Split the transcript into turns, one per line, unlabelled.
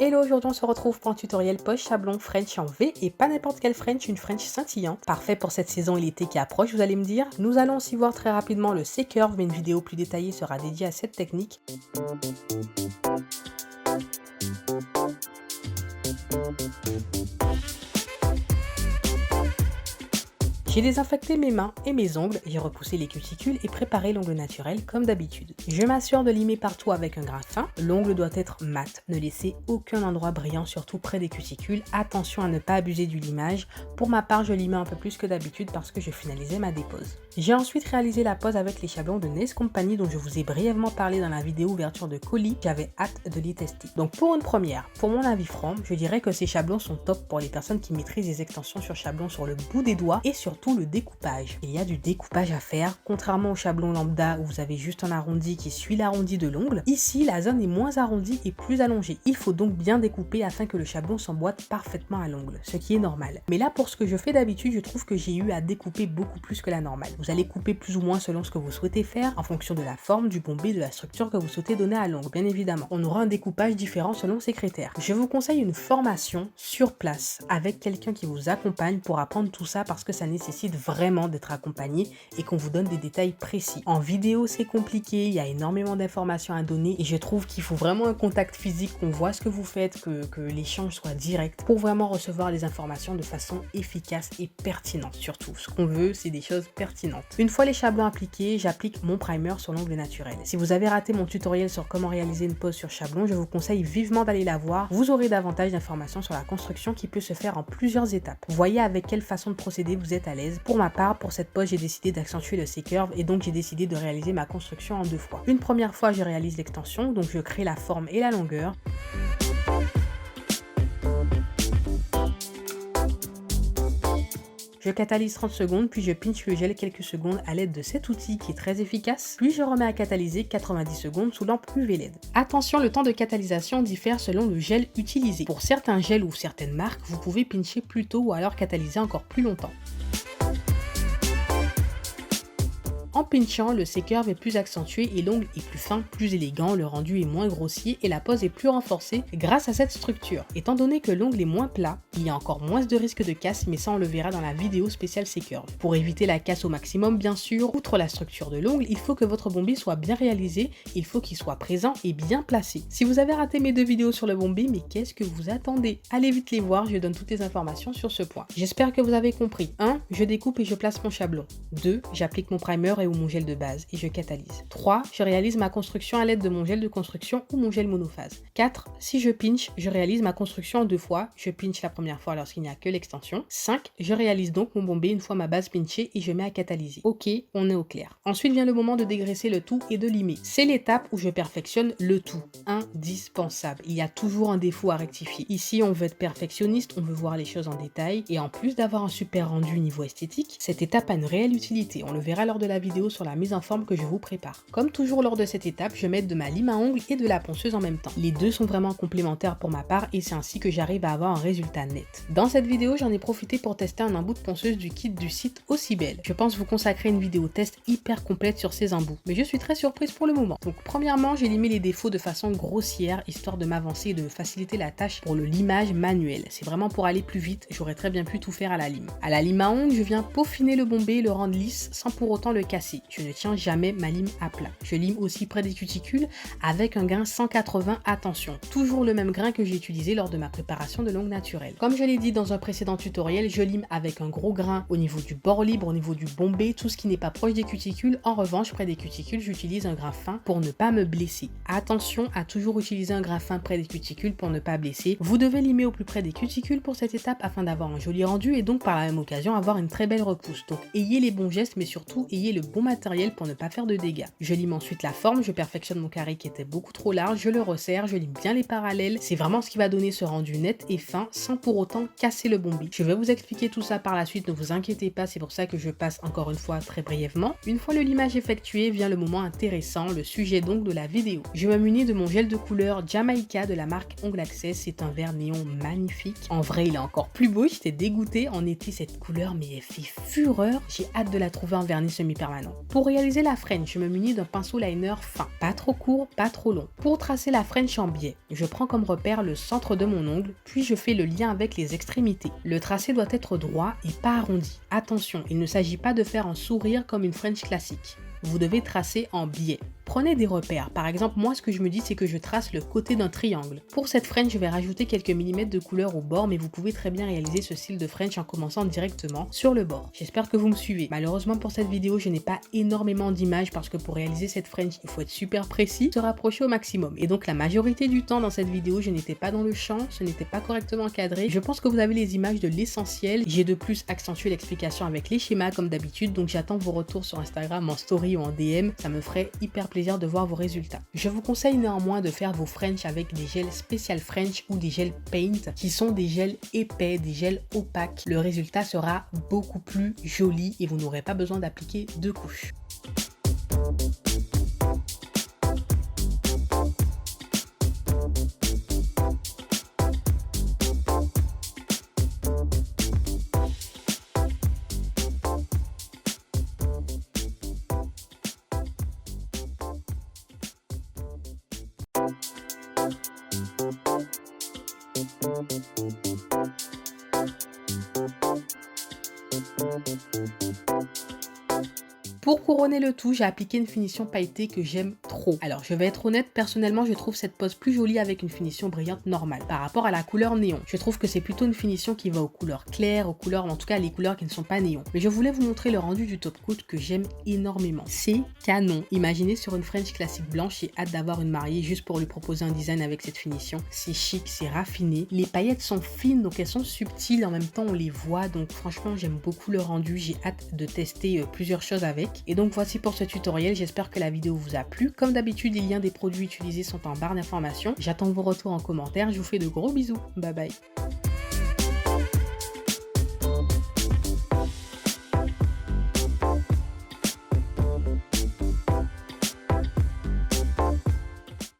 Hello, aujourd'hui on se retrouve pour un tutoriel poche sablon French en V et pas n'importe quel French, une French scintillante. Parfait pour cette saison et l'été qui approche, vous allez me dire. Nous allons aussi voir très rapidement le C-curve, mais une vidéo plus détaillée sera dédiée à cette technique. J'ai désinfecté mes mains et mes ongles, j'ai repoussé les cuticules et préparé l'ongle naturel comme d'habitude. Je m'assure de limer partout avec un grain fin, l'ongle doit être mat, ne laissez aucun endroit brillant, surtout près des cuticules, attention à ne pas abuser du limage, pour ma part je limais un peu plus que d'habitude parce que je finalisais ma dépose. J'ai ensuite réalisé la pose avec les chablons de Nails Company dont je vous ai brièvement parlé dans la vidéo ouverture de colis, j'avais hâte de les tester. Donc pour une première, pour mon avis franc, je dirais que ces chablons sont top pour les personnes qui maîtrisent les extensions sur chablon sur le bout des doigts et surtout le découpage. Il y a du découpage à faire, contrairement au chablon lambda où vous avez juste un arrondi qui suit l'arrondi de l'ongle. Ici, la zone est moins arrondie et plus allongée. Il faut donc bien découper afin que le chablon s'emboîte parfaitement à l'ongle, ce qui est normal. Mais là, pour ce que je fais d'habitude, je trouve que j'ai eu à découper beaucoup plus que la normale. Vous allez couper plus ou moins selon ce que vous souhaitez faire, en fonction de la forme, du bombé, de la structure que vous souhaitez donner à l'ongle, bien évidemment. On aura un découpage différent selon ses critères. Je vous conseille une formation sur place avec quelqu'un qui vous accompagne pour apprendre tout ça parce que ça nécessite vraiment d'être accompagné et qu'on vous donne des détails précis. En vidéo, c'est compliqué, il y a énormément d'informations à donner et je trouve qu'il faut vraiment un contact physique, qu'on voit ce que vous faites, que l'échange soit direct pour vraiment recevoir les informations de façon efficace et pertinente. Surtout, ce qu'on veut, c'est des choses pertinentes. Une fois les chablons appliqués, j'applique mon primer sur l'ongle naturel. Si vous avez raté mon tutoriel sur comment réaliser une pose sur chablon, je vous conseille vivement d'aller la voir. Vous aurez davantage d'informations sur la construction qui peut se faire en plusieurs étapes. Voyez avec quelle façon de procéder vous êtes à l'aise. Pour ma part, pour cette pose, j'ai décidé d'accentuer le C-curve et donc j'ai décidé de réaliser ma construction en deux fois. Une première fois, je réalise l'extension, donc je crée la forme et la longueur. Je catalyse 30 secondes, puis je pinch le gel quelques secondes à l'aide de cet outil qui est très efficace, puis je remets à catalyser 90 secondes sous lampe UV LED. Attention, le temps de catalysation diffère selon le gel utilisé. Pour certains gels ou certaines marques, vous pouvez pincher plus tôt ou alors catalyser encore plus longtemps. En pinchant, le C-curve est plus accentué et l'ongle est plus fin, plus élégant, le rendu est moins grossier et la pose est plus renforcée grâce à cette structure. Étant donné que l'ongle est moins plat, il y a encore moins de risque de casse, mais ça on le verra dans la vidéo spéciale C-curve. Pour éviter la casse au maximum, bien sûr, outre la structure de l'ongle, il faut que votre bombé soit bien réalisé, il faut qu'il soit présent et bien placé. Si vous avez raté mes deux vidéos sur le bombé, mais qu'est-ce que vous attendez? Allez vite les voir, je donne toutes les informations sur ce point. J'espère que vous avez compris. 1. Je découpe et je place mon chablon. 2. J'applique mon primer ou mon gel de base et je catalyse. 3. Je réalise ma construction à l'aide de mon gel de construction ou mon gel monophase. 4. Si je pinch, je réalise ma construction en deux fois. Je pinch la première fois lorsqu'il n'y a que l'extension. 5. Je réalise donc mon bombé une fois ma base pinchée et je mets à catalyser. Ok, on est au clair. Ensuite vient le moment de dégraisser le tout et de limer. C'est l'étape où je perfectionne le tout. Indispensable. Il y a toujours un défaut à rectifier. Ici, on veut être perfectionniste, on veut voir les choses en détail et en plus d'avoir un super rendu niveau esthétique, cette étape a une réelle utilité. On le verra lors de la vidéo sur la mise en forme que je vous prépare. Comme toujours lors de cette étape, je mets de ma lime à ongles et de la ponceuse en même temps. Les deux sont vraiment complémentaires pour ma part et c'est ainsi que j'arrive à avoir un résultat net. Dans cette vidéo, j'en ai profité pour tester un embout de ponceuse du kit du site Aussibel. Je pense vous consacrer une vidéo test hyper complète sur ces embouts, mais je suis très surprise pour le moment. Donc premièrement, j'ai limé les défauts de façon grossière, histoire de m'avancer et de faciliter la tâche pour le limage manuel. C'est vraiment pour aller plus vite, j'aurais très bien pu tout faire à la lime. À la lime à ongles, je viens peaufiner le bombé et le rendre lisse sans pour autant le casser. Je ne tiens jamais ma lime à plat. Je lime aussi près des cuticules avec un grain 180, attention, toujours le même grain que j'ai utilisé lors de ma préparation de l'ongle naturelle. Comme je l'ai dit dans un précédent tutoriel, je lime avec un gros grain au niveau du bord libre, au niveau du bombé, tout ce qui n'est pas proche des cuticules. En revanche, près des cuticules, j'utilise un grain fin pour ne pas me blesser. Attention à toujours utiliser un grain fin près des cuticules pour ne pas blesser. Vous devez limer au plus près des cuticules pour cette étape afin d'avoir un joli rendu et donc par la même occasion avoir une très belle repousse. Donc ayez les bons gestes mais surtout ayez le bon matériel pour ne pas faire de dégâts. Je lime ensuite la forme, je perfectionne mon carré qui était beaucoup trop large, je le resserre, je lime bien les parallèles. C'est vraiment ce qui va donner ce rendu net et fin sans pour autant casser le bombé. Je vais vous expliquer tout ça par la suite, ne vous inquiétez pas, c'est pour ça que je passe encore une fois très brièvement. Une fois le limage effectué, vient le moment intéressant, le sujet donc de la vidéo. Je me munis de mon gel de couleur Jamaica de la marque Ongle Access, c'est un vert néon magnifique. En vrai, il est encore plus beau, j'étais dégoûtée. En été, cette couleur mais elle fait fureur. J'ai hâte de la trouver en vernis semi-permanent. permanent. Pour réaliser la French, je me munis d'un pinceau liner fin, pas trop court, pas trop long. Pour tracer la French en biais, je prends comme repère le centre de mon ongle, puis je fais le lien avec les extrémités. Le tracé doit être droit et pas arrondi. Attention, il ne s'agit pas de faire un sourire comme une French classique. Vous devez tracer en biais. Prenez des repères. Par exemple, moi, ce que je me dis, c'est que je trace le côté d'un triangle. Pour cette French, je vais rajouter quelques millimètres de couleur au bord, mais vous pouvez très bien réaliser ce style de French en commençant directement sur le bord. J'espère que vous me suivez. Malheureusement, pour cette vidéo, je n'ai pas énormément d'images parce que pour réaliser cette French, il faut être super précis, se rapprocher au maximum. Et donc, la majorité du temps dans cette vidéo, je n'étais pas dans le champ, ce n'était pas correctement cadré. Je pense que vous avez les images de l'essentiel. J'ai de plus accentué l'explication avec les schémas comme d'habitude, donc j'attends vos retours sur Instagram, en story ou en DM. Ça me ferait hyper plaisir de voir vos résultats. Je vous conseille néanmoins de faire vos French avec des gels Special French ou des gels Paint qui sont des gels épais, des gels opaques. Le résultat sera beaucoup plus joli et vous n'aurez pas besoin d'appliquer 2 couches. Pour couronner le tout, j'ai appliqué une finition pailletée que j'aime trop. Alors, je vais être honnête, personnellement, je trouve cette pose plus jolie avec une finition brillante normale par rapport à la couleur néon. Je trouve que c'est plutôt une finition qui va aux couleurs claires, aux couleurs, en tout cas les couleurs qui ne sont pas néon. Mais je voulais vous montrer le rendu du top coat que j'aime énormément. C'est canon. Imaginez sur une French classique blanche, j'ai hâte d'avoir une mariée juste pour lui proposer un design avec cette finition. C'est chic, c'est raffiné. Les paillettes sont fines, donc elles sont subtiles, en même temps on les voit, donc franchement j'aime beaucoup le rendu. J'ai hâte de tester plusieurs choses avec. Et donc voici pour ce tutoriel, j'espère que la vidéo vous a plu. Comme d'habitude, les liens des produits utilisés sont en barre d'informations. J'attends vos retours en commentaire, je vous fais de gros bisous. Bye bye.